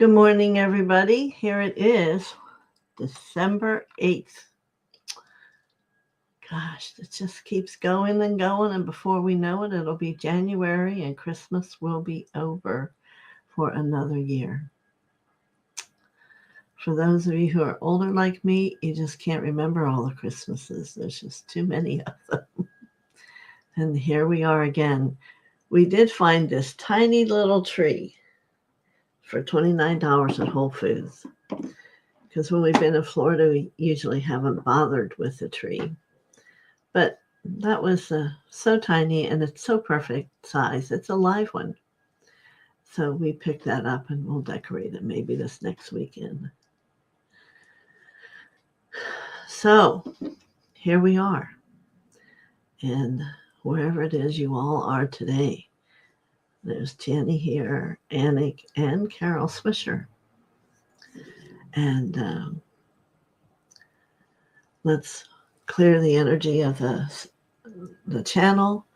Good morning, everybody. Here it is, December 8th. Gosh, it just keeps going and going, and before we know it, it'll be January and Christmas will be over for another year. For those of you who are older like me, you just can't remember all the Christmases. There's just too many of them. And here we are again. We did find this tiny little tree for $29 at Whole Foods. Because when we've been in Florida, we usually haven't bothered with the tree. But that was so tiny, and it's so perfect size. It's a live one. So we picked that up, and we'll decorate it maybe this next weekend. So here we are. And wherever it is you all are today, there's Jenny here, Annick, and Carol Swisher. And let's clear the energy of the channel,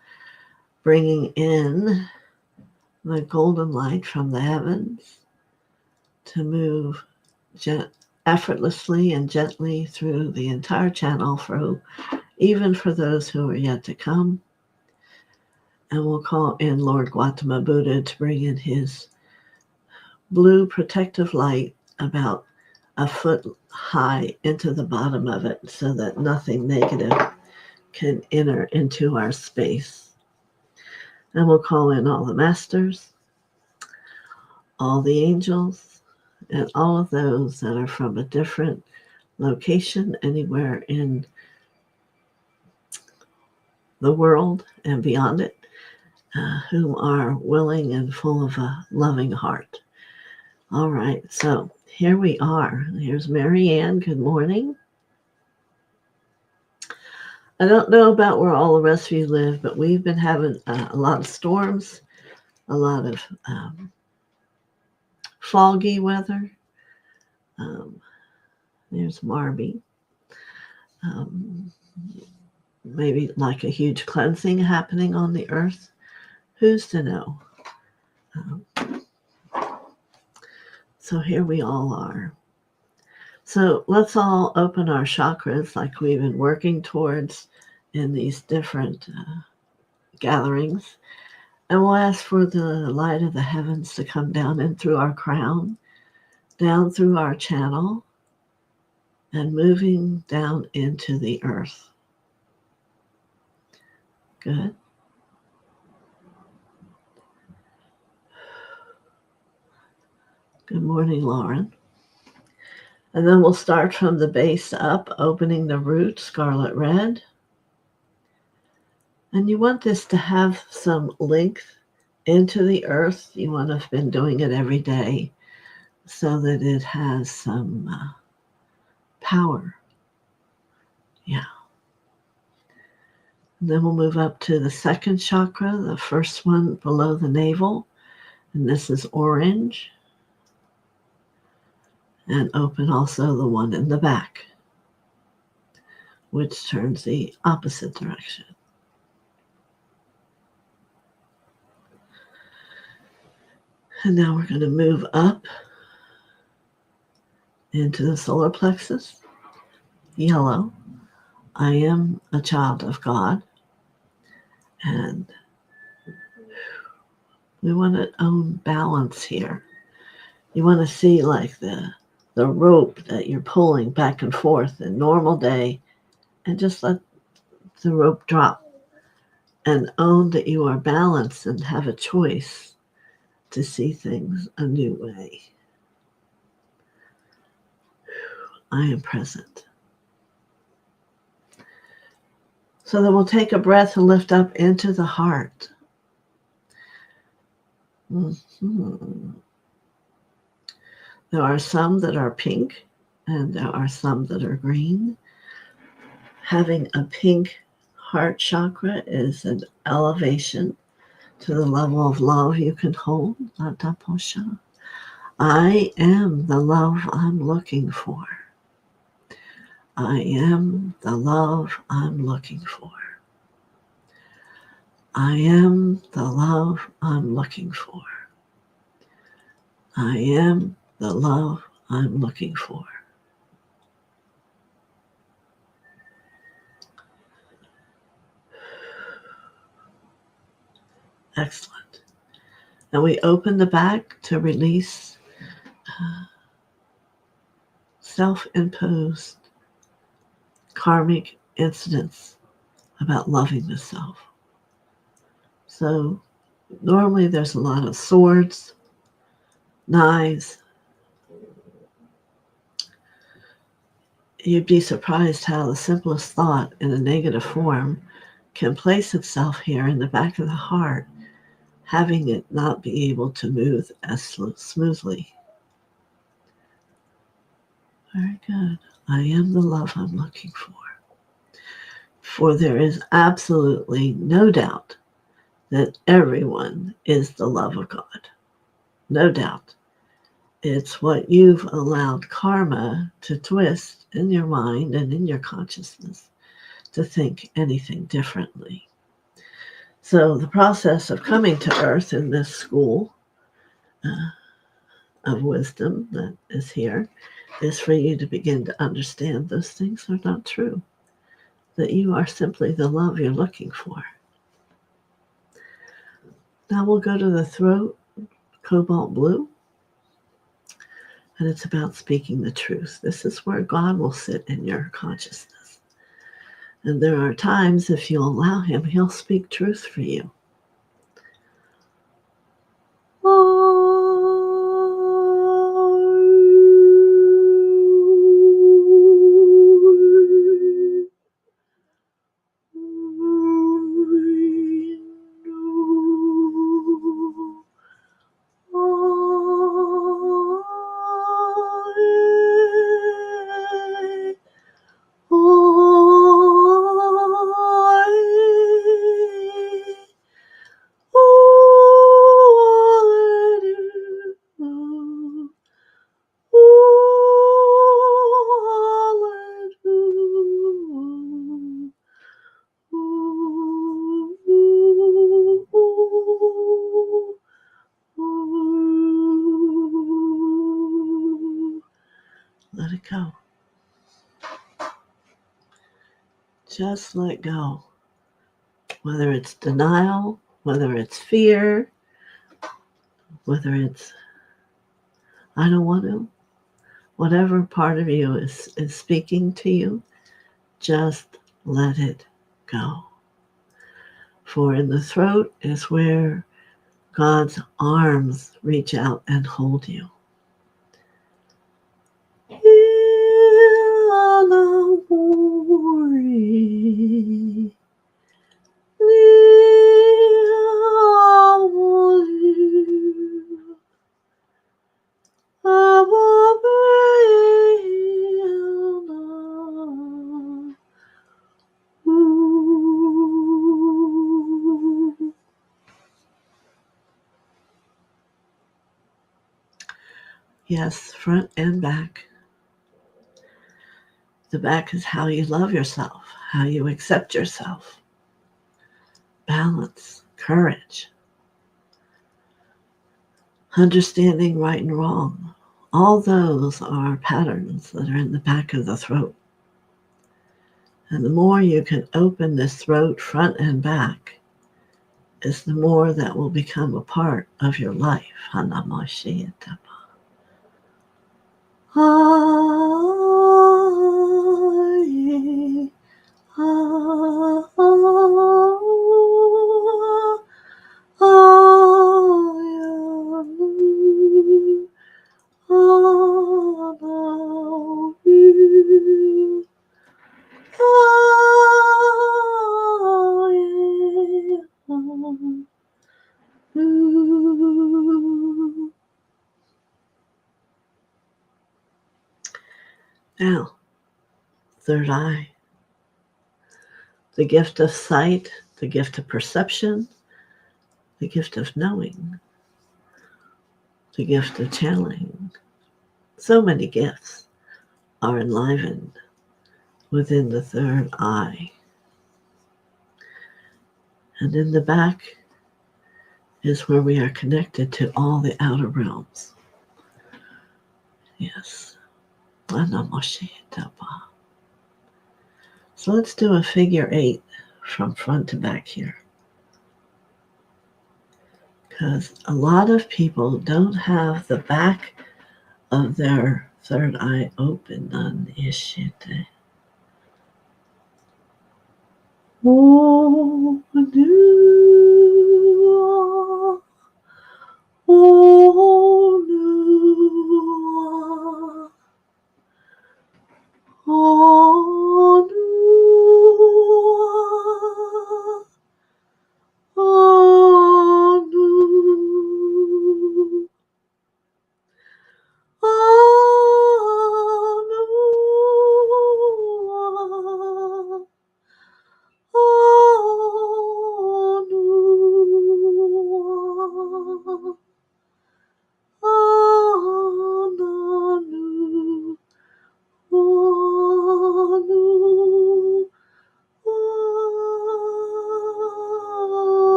bringing in the golden light from the heavens to move effortlessly and gently through the entire channel, even for those who are yet to come. And we'll call in Lord Gautama Buddha to bring in his blue protective light about a foot high into the bottom of it so that nothing negative can enter into our space. And we'll call in all the masters, all the angels, and all of those that are from a different location anywhere in the world and beyond it, who are willing and full of a loving heart. All right, so here we are. Here's Mary Ann. Good morning. I don't know about where all the rest of you live, but we've been having a lot of storms, a lot of foggy weather. There's Marby. Maybe like a huge cleansing happening on the earth. Who's to know? So here we all are. So let's all open our chakras like we've been working towards in these different gatherings. And we'll ask for the light of the heavens to come down in through our crown, down through our channel, and moving down into the earth. Good. Good morning, Lauren. And then we'll start from the base up, opening the root, scarlet red. And you want this to have some length into the earth. You want to have been doing it every day so that it has some power. Yeah. And then we'll move up to the second chakra, the first one below the navel. And this is orange. And open also the one in the back, which turns the opposite direction. And now we're going to move up into the solar plexus, yellow. I am a child of God. And we want to own balance here. You want to see like the rope that you're pulling back and forth in normal day, and just let the rope drop and own that you are balanced and have a choice to see things a new way. I am present. So then we'll take a breath and lift up into the heart. Mm-hmm. There are some that are pink, and there are some that are green. Having a pink heart chakra is an elevation to the level of love you can hold. I am the love I'm looking for. I am the love I'm looking for. I am the love I'm looking for. I am the love I'm looking for. Excellent. And we open the back to release self-imposed karmic incidents about loving the self. So normally there's a lot of swords, knives. You'd be surprised how the simplest thought in a negative form can place itself here in the back of the heart, having it not be able to move as smoothly. Very good. I am the love I'm looking for. For there is absolutely no doubt that everyone is the love of God. No doubt. It's what you've allowed karma to twist in your mind and in your consciousness to think anything differently. So the process of coming to Earth in this school of wisdom that is here is for you to begin to understand those things are not true, that you are simply the love you're looking for. Now we'll go to the throat, cobalt blue, and it's about speaking the truth. This is where God will sit in your consciousness. And there are times, if you'll allow him, he'll speak truth for you. Let it go. Just let go. Whether it's denial, whether it's fear, whether it's I don't want to, whatever part of you is speaking to you, just let it go. For in the throat is where God's arms reach out and hold you. Yes, front and back. The back is how you love yourself, how you accept yourself. Balance, courage, understanding right and wrong. All those are patterns that are in the back of the throat. And the more you can open this throat front and back, is the more that will become a part of your life. Hanamashiyatapa. Now, third eye, the gift of sight, the gift of perception, the gift of knowing, the gift of channeling. So many gifts are enlivened within the third eye. And in the back is where we are connected to all the outer realms. Yes. So let's do a figure 8 from front to back here. Because a lot of people don't have the back of their third eye open. Oh,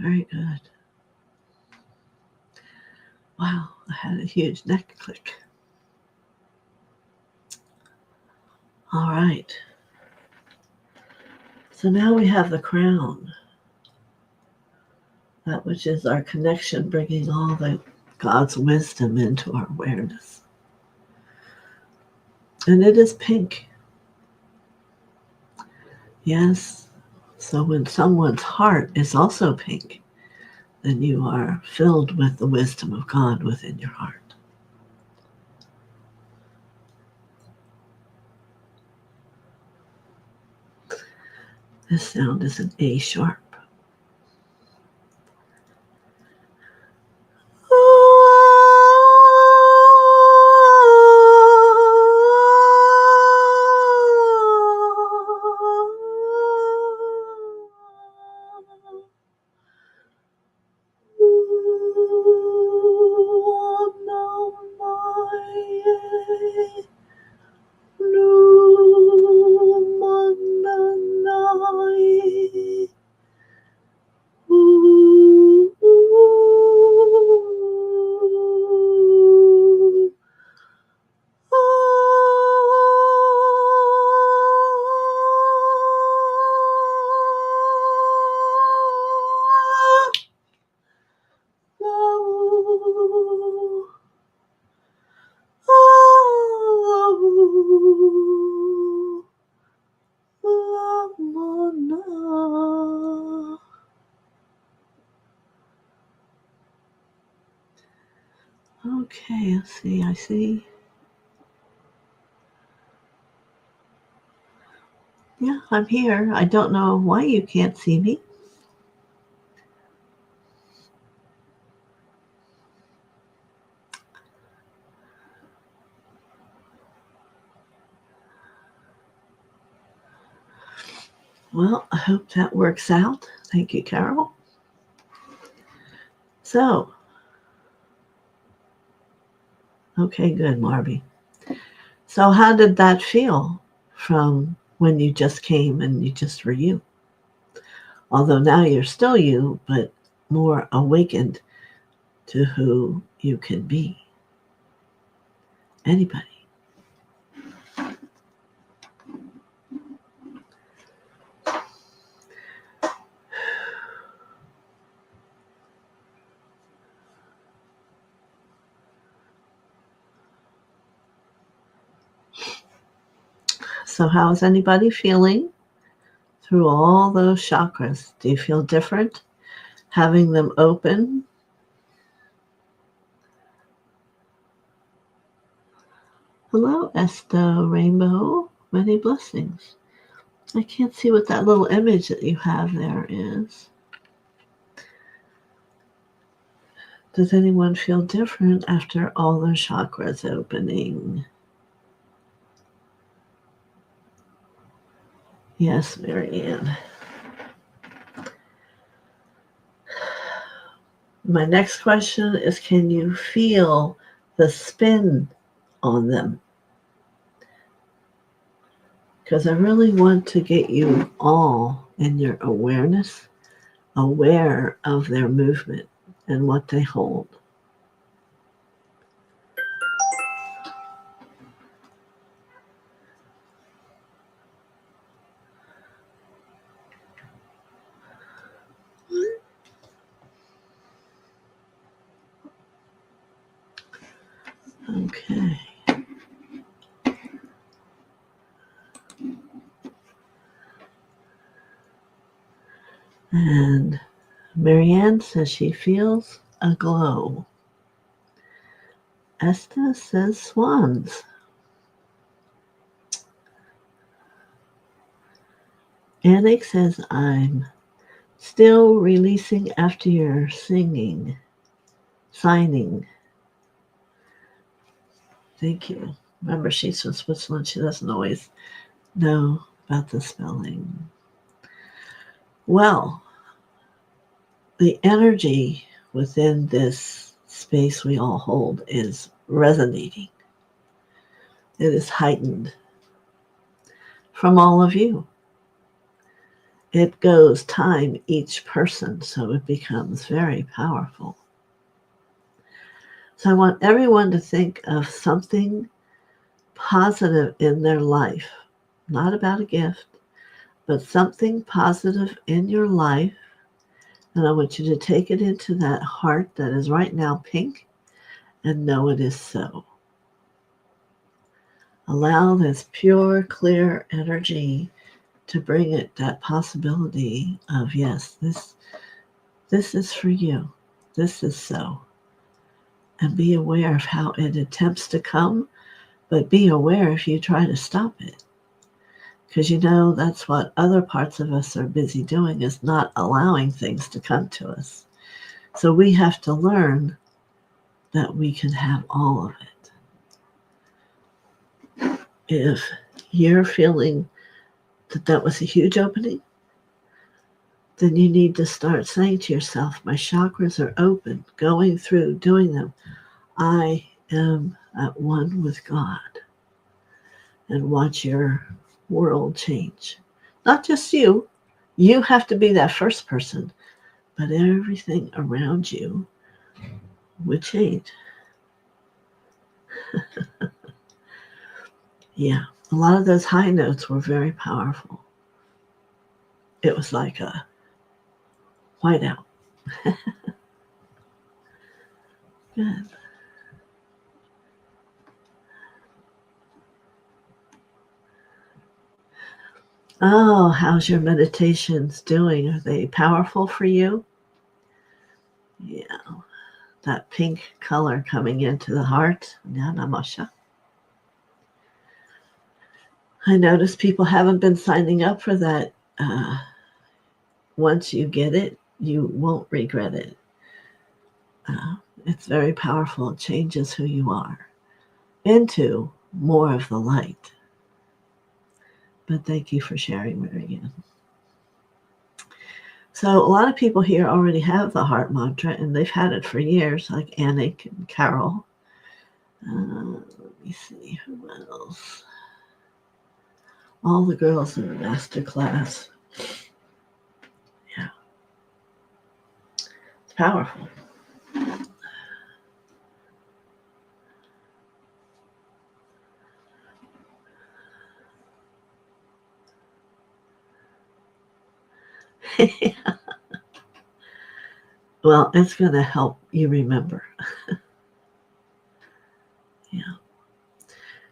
very good. Wow, I had a huge neck click. All right. So now we have the crown. That which is our connection, bringing all the God's wisdom into our awareness. And it is pink. Yes. So when someone's heart is also pink, then you are filled with the wisdom of God within your heart. This sound is an A sharp. Okay, let's see, I see. Yeah, I'm here. I don't know why you can't see me. Well, I hope that works out. Thank you, Carol. So, okay, good, Marby. So how did that feel from when you just came and you just were you? Although now you're still you, but more awakened to who you can be. Anybody. So how is anybody feeling through all those chakras? Do you feel different having them open? Hello, Esto Rainbow. Many blessings. I can't see what that little image that you have there is. Does anyone feel different after all their chakras opening? Yes, Marianne. My next question is, can you feel the spin on them? Because I really want to get you all in your awareness, aware of their movement and what they hold. Okay. And Marianne says she feels a glow. Esther says swans. Anik says I'm still releasing after your signing. Thank you. Remember, she's from Switzerland. She doesn't always know about the spelling. Well, the energy within this space we all hold is resonating. It is heightened from all of you. It goes time each person, so it becomes very powerful. So I want everyone to think of something positive in their life, not about a gift, but something positive in your life. And I want you to take it into that heart that is right now pink and know it is so. Allow this pure, clear energy to bring it that possibility of, yes, this is for you. This is so. And be aware of how it attempts to come, but be aware if you try to stop it. Because that's what other parts of us are busy doing, is not allowing things to come to us. So we have to learn that we can have all of it. If you're feeling that was a huge opening, then you need to start saying to yourself, my chakras are open, going through, doing them. I am at one with God. And watch your world change. Not just you. You have to be that first person, but everything around you would change. Yeah, a lot of those high notes were very powerful. It was like a whiteout. Good. Oh, how's your meditations doing? Are they powerful for you? Yeah, that pink color coming into the heart. Namasha. I notice people haven't been signing up for that. Once you get it, you won't regret it. It's very powerful. It changes who you are into more of the light. But thank you for sharing, Marianne. So a lot of people here already have the heart mantra, and they've had it for years, like Anik and Carol. Let me see, who else? All the girls in the master class. Yeah. It's powerful. Well, it's going to help you remember. Yeah.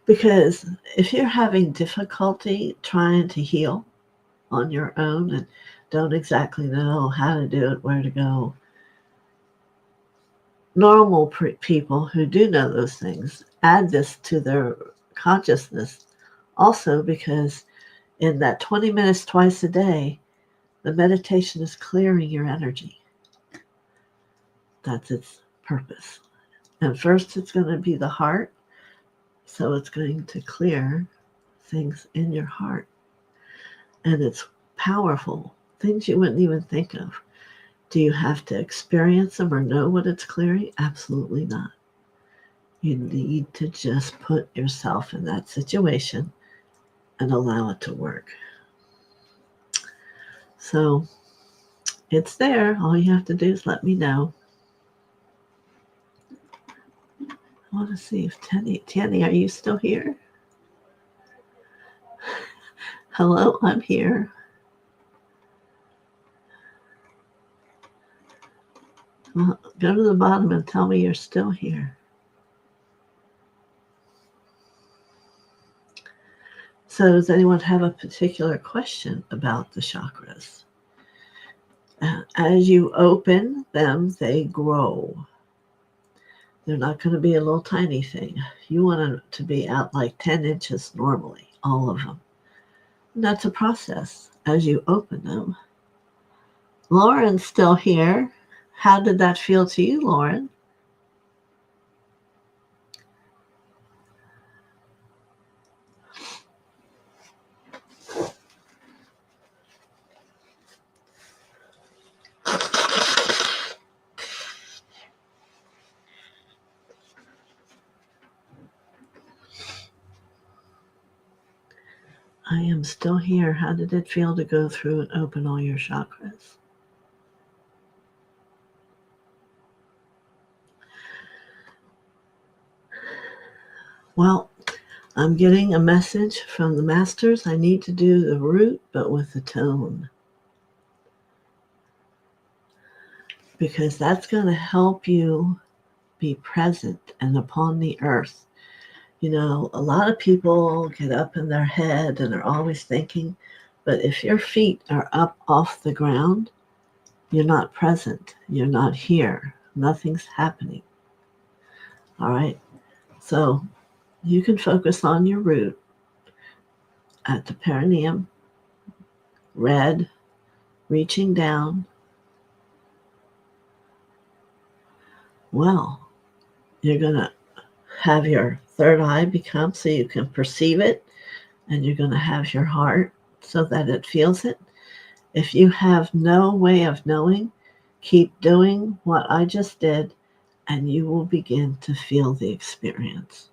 Because if you're having difficulty trying to heal on your own and don't exactly know how to do it, where to go, normal people who do know those things add this to their consciousness also, because in that 20 minutes twice a day, the meditation is clearing your energy. That's its purpose. And first it's going to be the heart. So it's going to clear things in your heart. And it's powerful. Things you wouldn't even think of. Do you have to experience them or know what it's clearing? Absolutely not. You need to just put yourself in that situation and allow it to work. So it's there. All you have to do is let me know. I want to see if Tanny, are you still here? Hello, I'm here. Well, go to the bottom and tell me you're still here. So does anyone have a particular question about the chakras? As you open them, they grow. They're not going to be a little tiny thing. You want them to be out like 10 inches normally, all of them. And that's a process as you open them. Lauren's still here. How did that feel to you, Lauren? I am still here. How did it feel to go through and open all your chakras? Well, I'm getting a message from the masters. I need to do the root, but with the tone. Because that's going to help you be present and upon the earth. You know, a lot of people get up in their head and they're always thinking, but if your feet are up off the ground, you're not present. You're not here. Nothing's happening. All right. So you can focus on your root at the perineum, red, reaching down. Well, you're going to have your third eye become so you can perceive it, and you're going to have your heart so that it feels it. If you have no way of knowing, keep doing what I just did, and you will begin to feel the experience.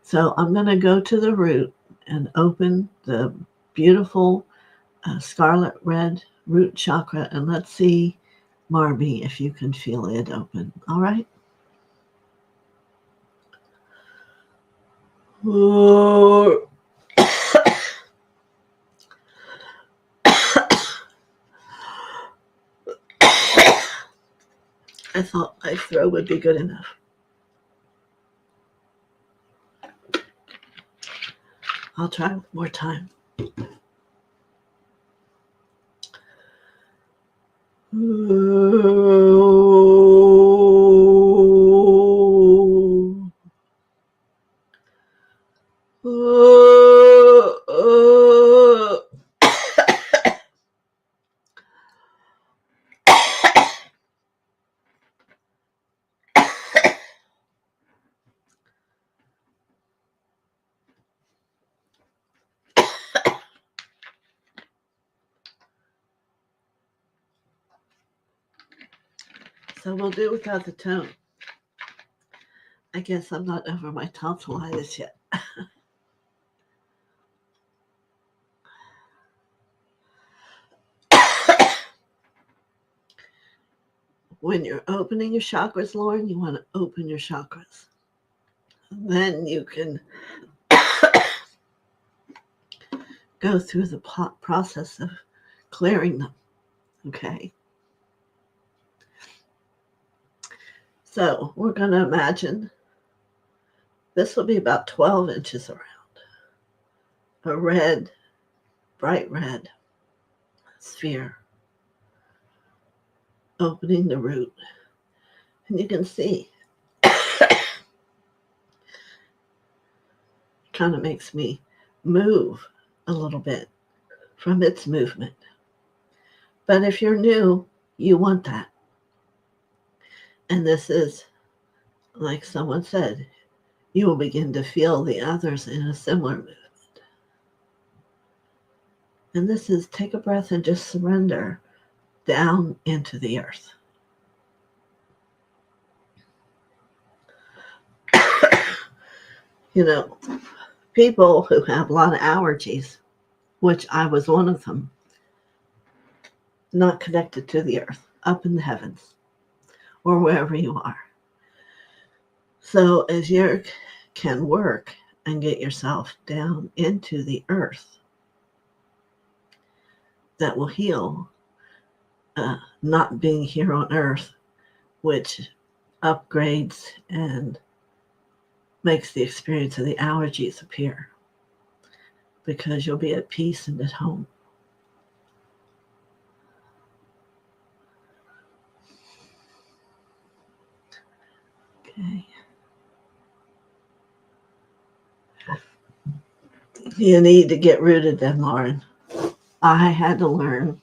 So I'm going to go to the root and open the beautiful scarlet red root chakra, and let's see, Marby, if you can feel it open. All right? I thought my throat would be good enough. I'll try one more time. So we'll do without the tone. I guess I'm not over my tonsillitis yet. When you're opening your chakras, Lauren, you want to open your chakras. Then you can go through the process of clearing them. Okay. So we're going to imagine this will be about 12 inches around. A red, bright red sphere opening the root. And you can see it kind of makes me move a little bit from its movement. But if you're new, you want that. And this is, like someone said, you will begin to feel the others in a similar movement. And this is take a breath and just surrender down into the earth. You know, people who have a lot of allergies, which I was one of them, not connected to the earth, up in the heavens, or wherever you are. So as you can work and get yourself down into the earth, that will heal not being here on earth, which upgrades and makes the experience of the allergies appear, because you'll be at peace and at home. Okay. You need to get rooted then, Lauren. I had to learn,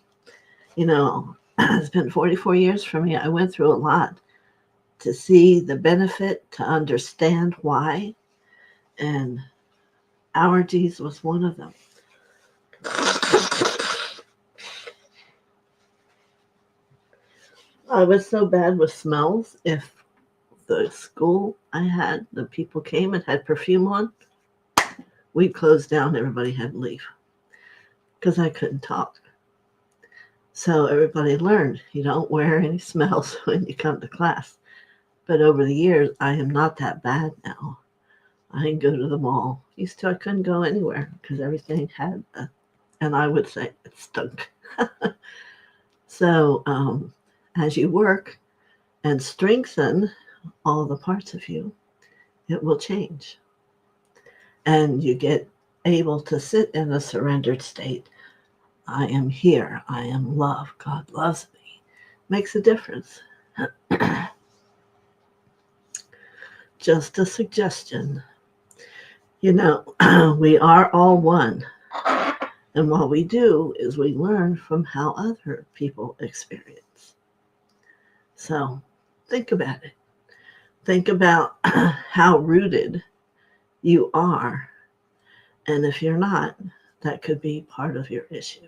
it's been 44 years for me. I went through a lot to see the benefit, to understand why, and allergies was one of them. I was so bad with smells. If the school I had, the people came and had perfume on, we'd close down, everybody had to leave because I couldn't talk. So everybody learned, you don't wear any smells when you come to class. But over the years, I am not that bad now. I can go to the mall. Used to, I couldn't go anywhere because everything had, and I would say it stunk. So as you work and strengthen all the parts of you, it will change. And you get able to sit in a surrendered state. I am here. I am love. God loves me. Makes a difference. Just a suggestion. We are all one. And what we do is we learn from how other people experience. So think about it. Think about how rooted you are. And if you're not, that could be part of your issue.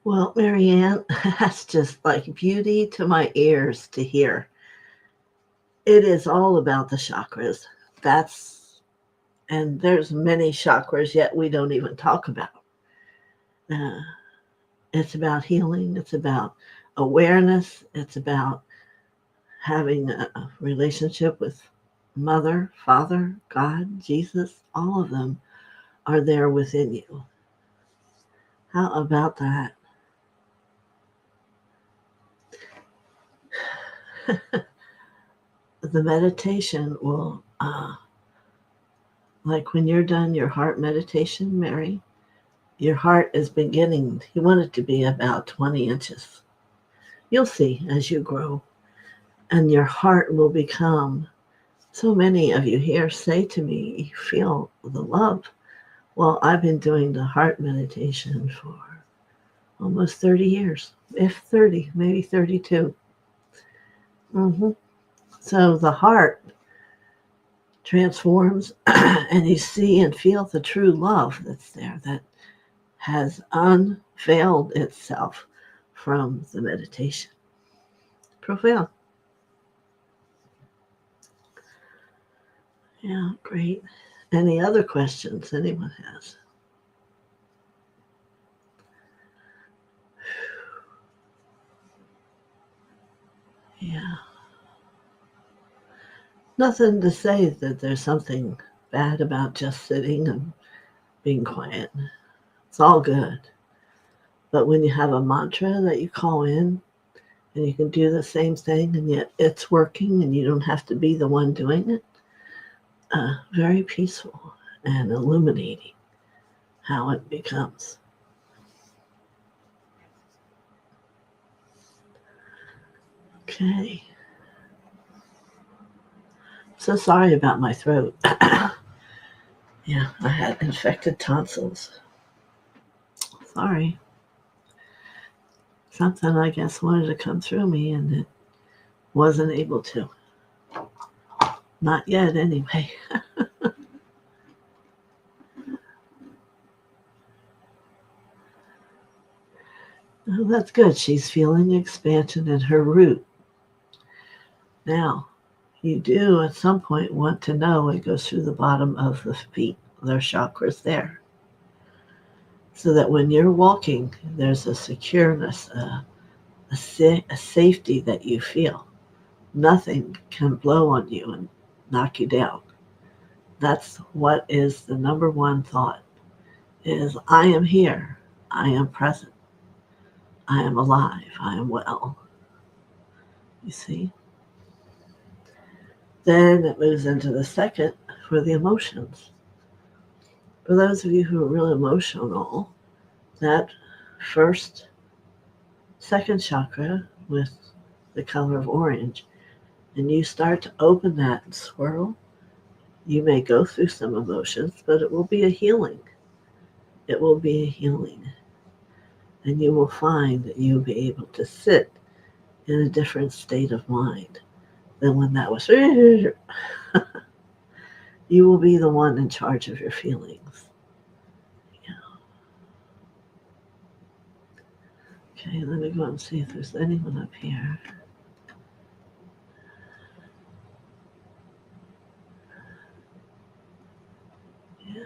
Well, Marianne, that's just like beauty to my ears to hear. It is all about the chakras. And there's many chakras yet we don't even talk about. It's about healing. It's about awareness. It's about having a relationship with Mother, Father, God, Jesus. All of them are there within you. How about that? The meditation will, like when you're done your heart meditation, Mary, your heart is beginning, you want it to be about 20 inches. You'll see as you grow, and your heart will become, so many of you here say to me, you feel the love. Well, I've been doing the heart meditation for almost 30 years, if 30, maybe 32. So the heart transforms and you see and feel the true love that's there, that has unveiled itself from the meditation. Profound. Yeah, great. Any other questions anyone has? Yeah. Nothing to say that there's something bad about just sitting and being quiet. It's all good. But when you have a mantra that you call in and you can do the same thing and yet it's working and you don't have to be the one doing it, very peaceful and illuminating how it becomes. Okay. So sorry about my throat. Yeah, I had infected tonsils. Sorry. Something, I guess, wanted to come through me and it wasn't able to. Not yet, anyway. Oh, that's good. She's feeling expansion in her root. Now, you do at some point want to know it goes through the bottom of the feet, their chakras there. So that when you're walking, there's a secureness, a safety that you feel. Nothing can blow on you and knock you down. That's what is the number one thought, is I am here, I am present, I am alive, I am well. You see? Then it moves into the second for the emotions. For those of you who are really emotional, that second chakra with the color of orange, and you start to open that and swirl, you may go through some emotions, but it will be a healing. It will be a healing. And you will find that you'll be able to sit in a different state of mind than when that was. You will be the one in charge of your feelings. Yeah. Okay, let me go and see if there's anyone up here. Yeah.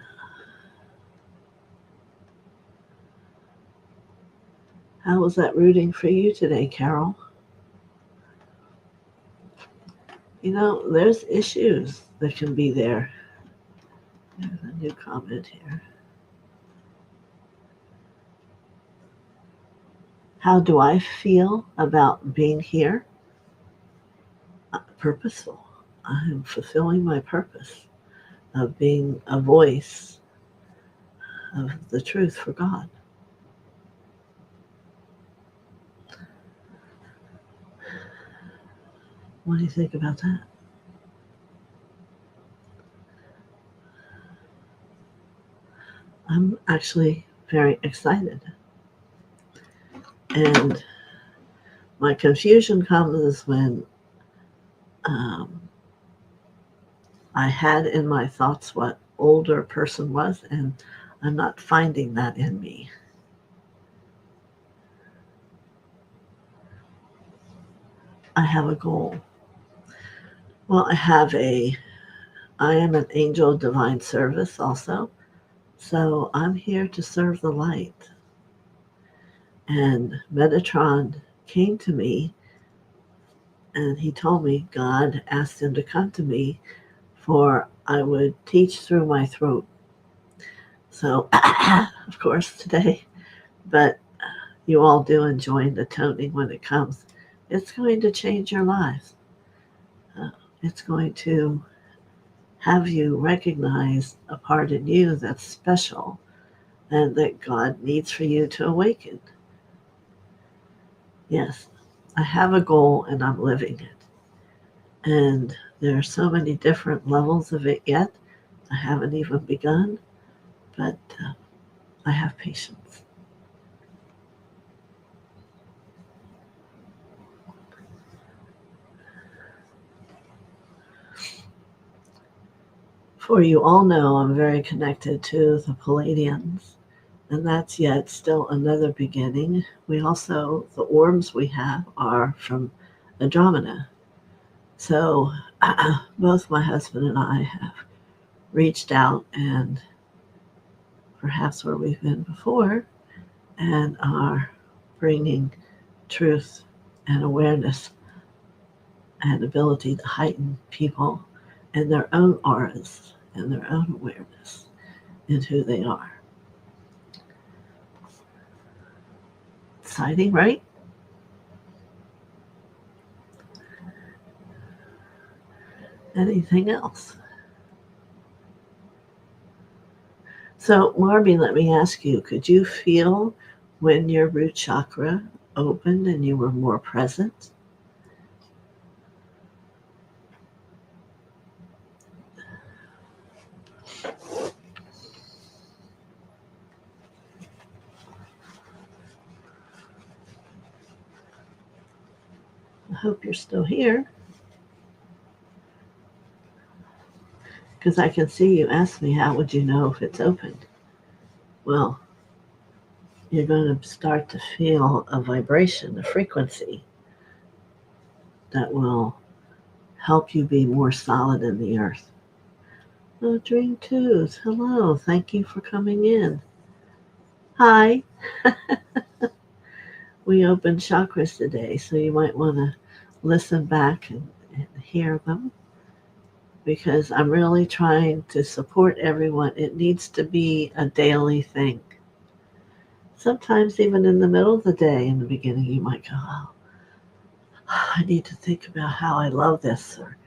How was that rooting for you today, Carol? You know, there's issues that can be there. There's a new comment here. How do I feel about being here? Purposeful. I am fulfilling my purpose of being a voice of the truth for God. What do you think about that? I'm actually very excited. And my confusion comes when I had in my thoughts what older person was, and I'm not finding that in me. I have a goal. Well, I am an angel of divine service also. So I'm here to serve the light. And Metatron came to me and he told me God asked him to come to me for I would teach through my throat. So, of course, today, but you all do enjoy the toning when it comes. It's going to change your lives. It's going to have you recognize a part in you that's special and that God needs for you to awaken. Yes, I have a goal and I'm living it. And there are so many different levels of it yet. I haven't even begun, but I have patience. For you all know I'm very connected to the Palladians, and that's yet still another beginning. We also, the orbs we have are from Andromeda. So both my husband and I have reached out and perhaps where we've been before and are bringing truth and awareness and ability to heighten people and their own auras and their own awareness in who they are. Exciting, right? Anything else? So, Marby, let me ask you, could you feel when your root chakra opened and you were more present? I hope you're still here because I can see you ask me, how would you know if it's opened? Well, you're going to start to feel a vibration, a frequency that will help you be more solid in the earth. Oh, Dream Twos. Hello. Thank you for coming in. Hi. We opened chakras today, so you might want to listen back and hear them because I'm really trying to support everyone. It needs to be a daily thing. Sometimes even in the middle of the day, in the beginning, you might go, oh, I need to think about how I love this, or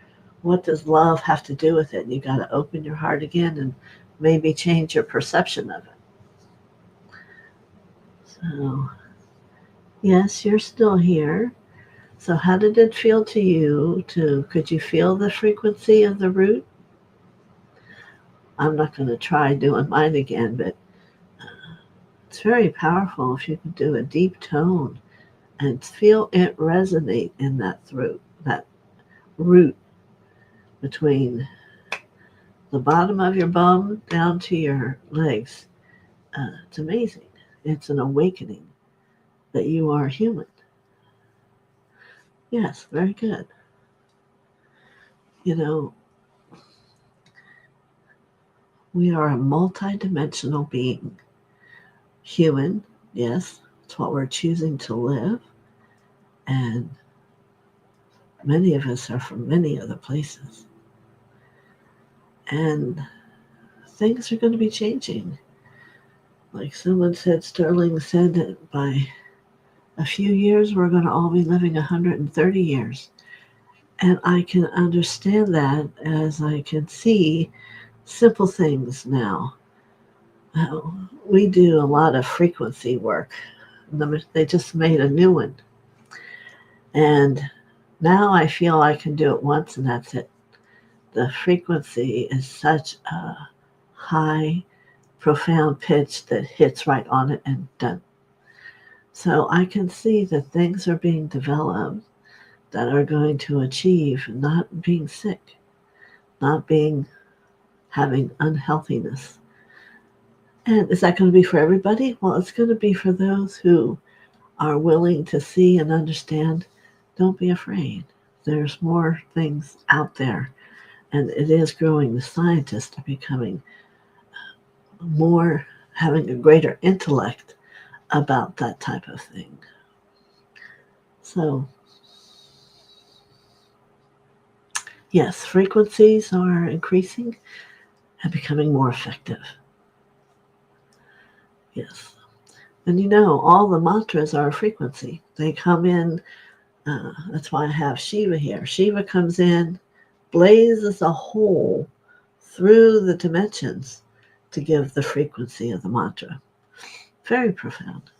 what does love have to do with it? And you got to open your heart again and maybe change your perception of it. So, yes, you're still here. So how did it feel to you could you feel the frequency of the root? I'm not going to try doing mine again, but it's very powerful if you can do a deep tone and feel it resonate in that throat, that root between the bottom of your bum down to your legs. It's amazing. It's an awakening that you are human. Yes, very good. You know, we are a multidimensional being. Human, yes, it's what we're choosing to live. And many of us are from many other places. And things are going to be changing. Like someone said, Sterling said that by a few years, we're going to all be living 130 years. And I can understand that as I can see simple things now. We do a lot of frequency work. They just made a new one. And now I feel I can do it once and that's it. The frequency is such a high, profound pitch that hits right on it and done. So I can see that things are being developed that are going to achieve not being sick, not having unhealthiness. And is that going to be for everybody? Well, it's going to be for those who are willing to see and understand. Don't be afraid. There's more things out there, and it is growing. The scientists are becoming more, having a greater intellect about that type of thing. So, yes, frequencies are increasing and becoming more effective. Yes. And you know, all the mantras are a frequency. They come in, that's why I have Shiva here. Shiva comes in, blazes a hole through the dimensions to give the frequency of the mantra. Very profound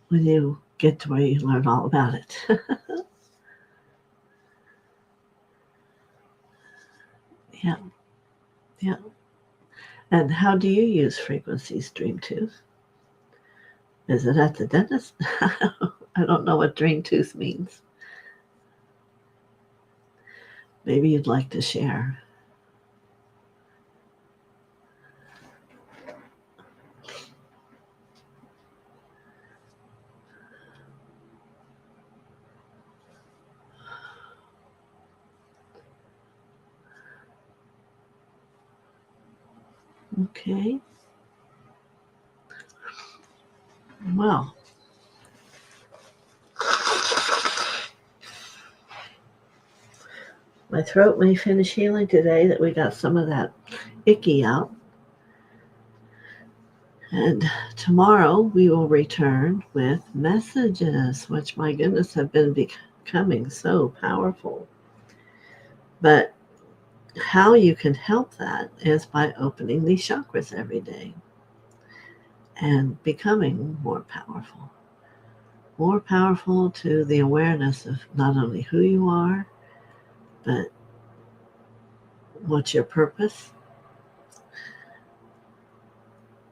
when you get to where you learn all about it. Yeah, yeah. And how do you use frequencies, Dream Tooth? Is it at the dentist? I don't know what Dream Tooth means. Maybe you'd like to share. Okay. Well, my throat may finish healing today that we got some of that icky out. And tomorrow we will return with messages, which, my goodness, have been becoming so powerful. But how you can help that is by opening these chakras every day and becoming more powerful to the awareness of not only who you are, but what's your purpose.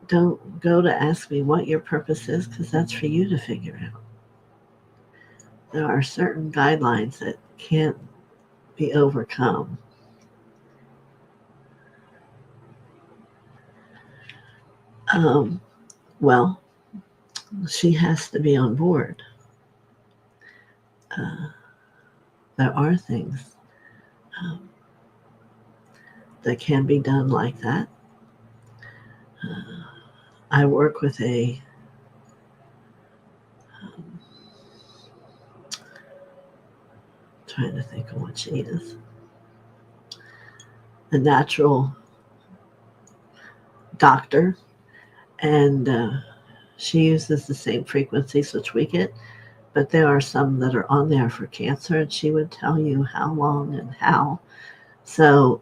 Don't go to ask me what your purpose is, because that's for you to figure out. There are certain guidelines that can't be overcome. Well, she has to be on board. There are things. Um, that can be done like that. I work with trying to think of what she is, a natural doctor, and she uses the same frequencies which we get, but there are some that are on there for cancer, and she would tell you how long and how. So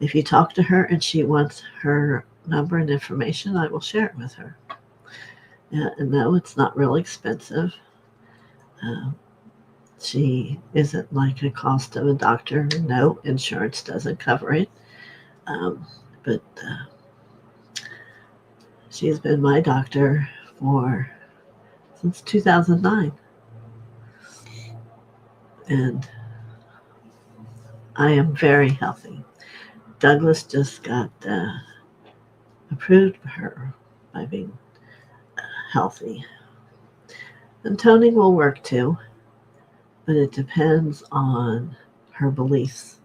if you talk to her and she wants her number and information, I will share it with her. And no, it's not real expensive. She isn't like a cost of a doctor. No, insurance doesn't cover it. But she's been my doctor since 2009. And I am very healthy. Douglas just got approved her by being healthy. And toning will work too, but it depends on her beliefs.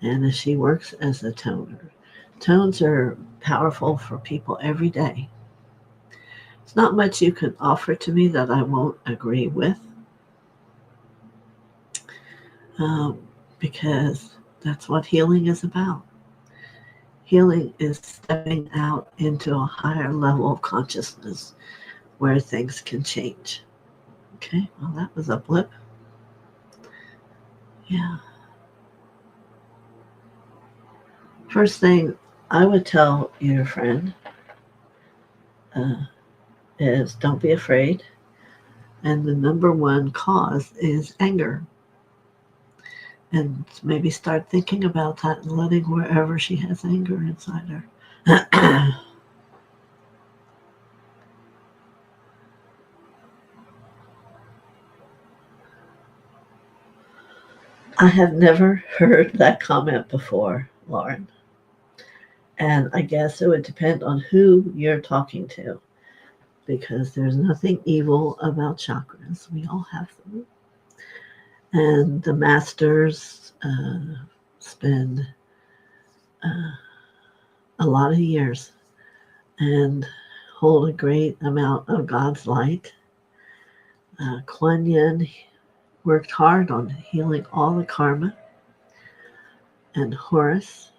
And if she works as a toner, tones are powerful for people every day. It's not much you can offer to me that I won't agree with, because that's what healing is about. Healing is stepping out into a higher level of consciousness where things can change. Okay, well, that was a blip. Yeah. First thing I would tell your friend is don't be afraid. And the number one cause is anger. And maybe start thinking about that and letting wherever she has anger inside her. I have never heard that comment before, Lauren. And I guess it would depend on who you're talking to, because there's nothing evil about chakras. We all have them. And the masters spend a lot of years and hold a great amount of God's light. Kuan Yin worked hard on healing all the karma. And Horus,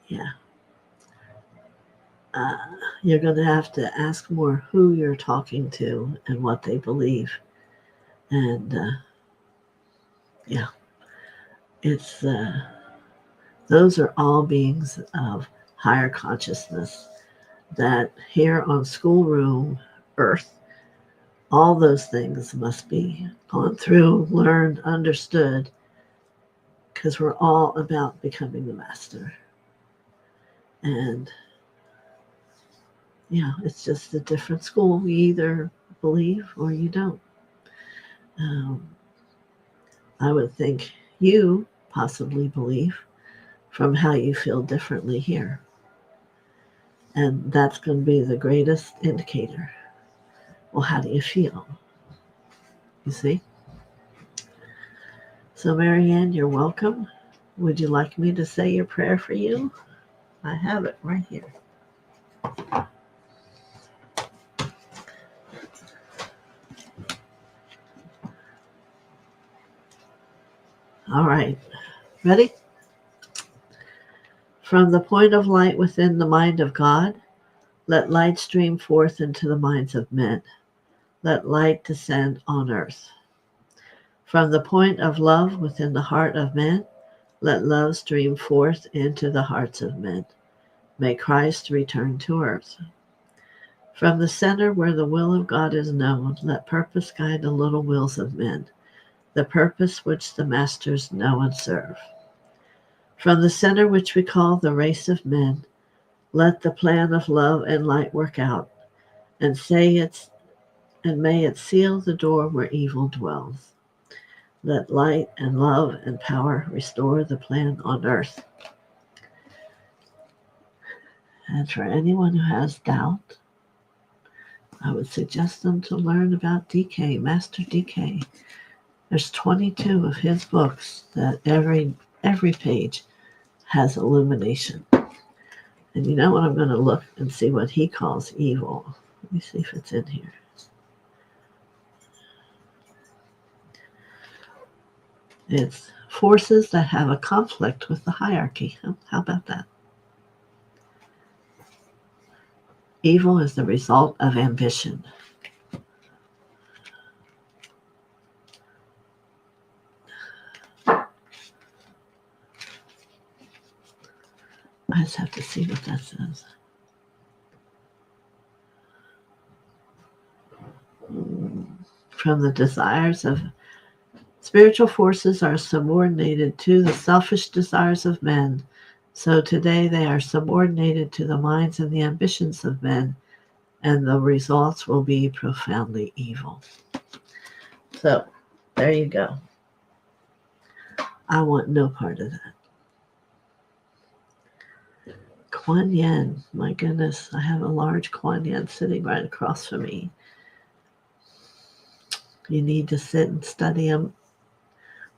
yeah. You're going to have to ask more who you're talking to and what they believe. And yeah, it's those are all beings of higher consciousness that here on schoolroom Earth, all those things must be gone through, learned, understood, because we're all about becoming the master. And yeah, it's just a different school. We either believe or you don't. I would think you possibly believe from how you feel differently here. And that's going to be the greatest indicator. Well, how do you feel? You see? So, Marianne, you're welcome. Would you like me to say your prayer for you? I have it right here. All right. Ready? From the point of light within the mind of God, let light stream forth into the minds of men. Let light descend on earth. From the point of love within the heart of men, let love stream forth into the hearts of men. May Christ return to earth. From the center where the will of God is known, let purpose guide the little wills of men, the purpose which the masters know and serve. From the center which we call the race of men, let the plan of love and light work out, and may it seal the door where evil dwells. Let light and love and power restore the plan on earth. And for anyone who has doubt, I would suggest them to learn about DK, Master DK, There's 22 of his books that every page has illumination. And you know what? I'm going to look and see what he calls evil. Let me see if it's in here. It's forces that have a conflict with the hierarchy. How about that? Evil is the result of ambition. I just have to see what that says. From the desires of spiritual forces are subordinated to the selfish desires of men. So today they are subordinated to the minds and the ambitions of men, and the results will be profoundly evil. So there you go. I want no part of that. Kuan Yin, my goodness, I have a large Kuan Yin sitting right across from me. You need to sit and study them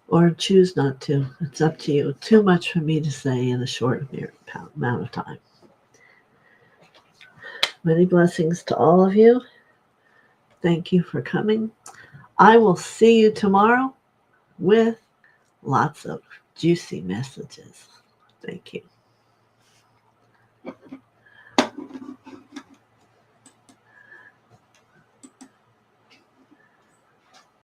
or choose not to. It's up to you. Too much for me to say in a short amount of time. Many blessings to all of you. Thank you for coming. I will see you tomorrow with lots of juicy messages. Thank you.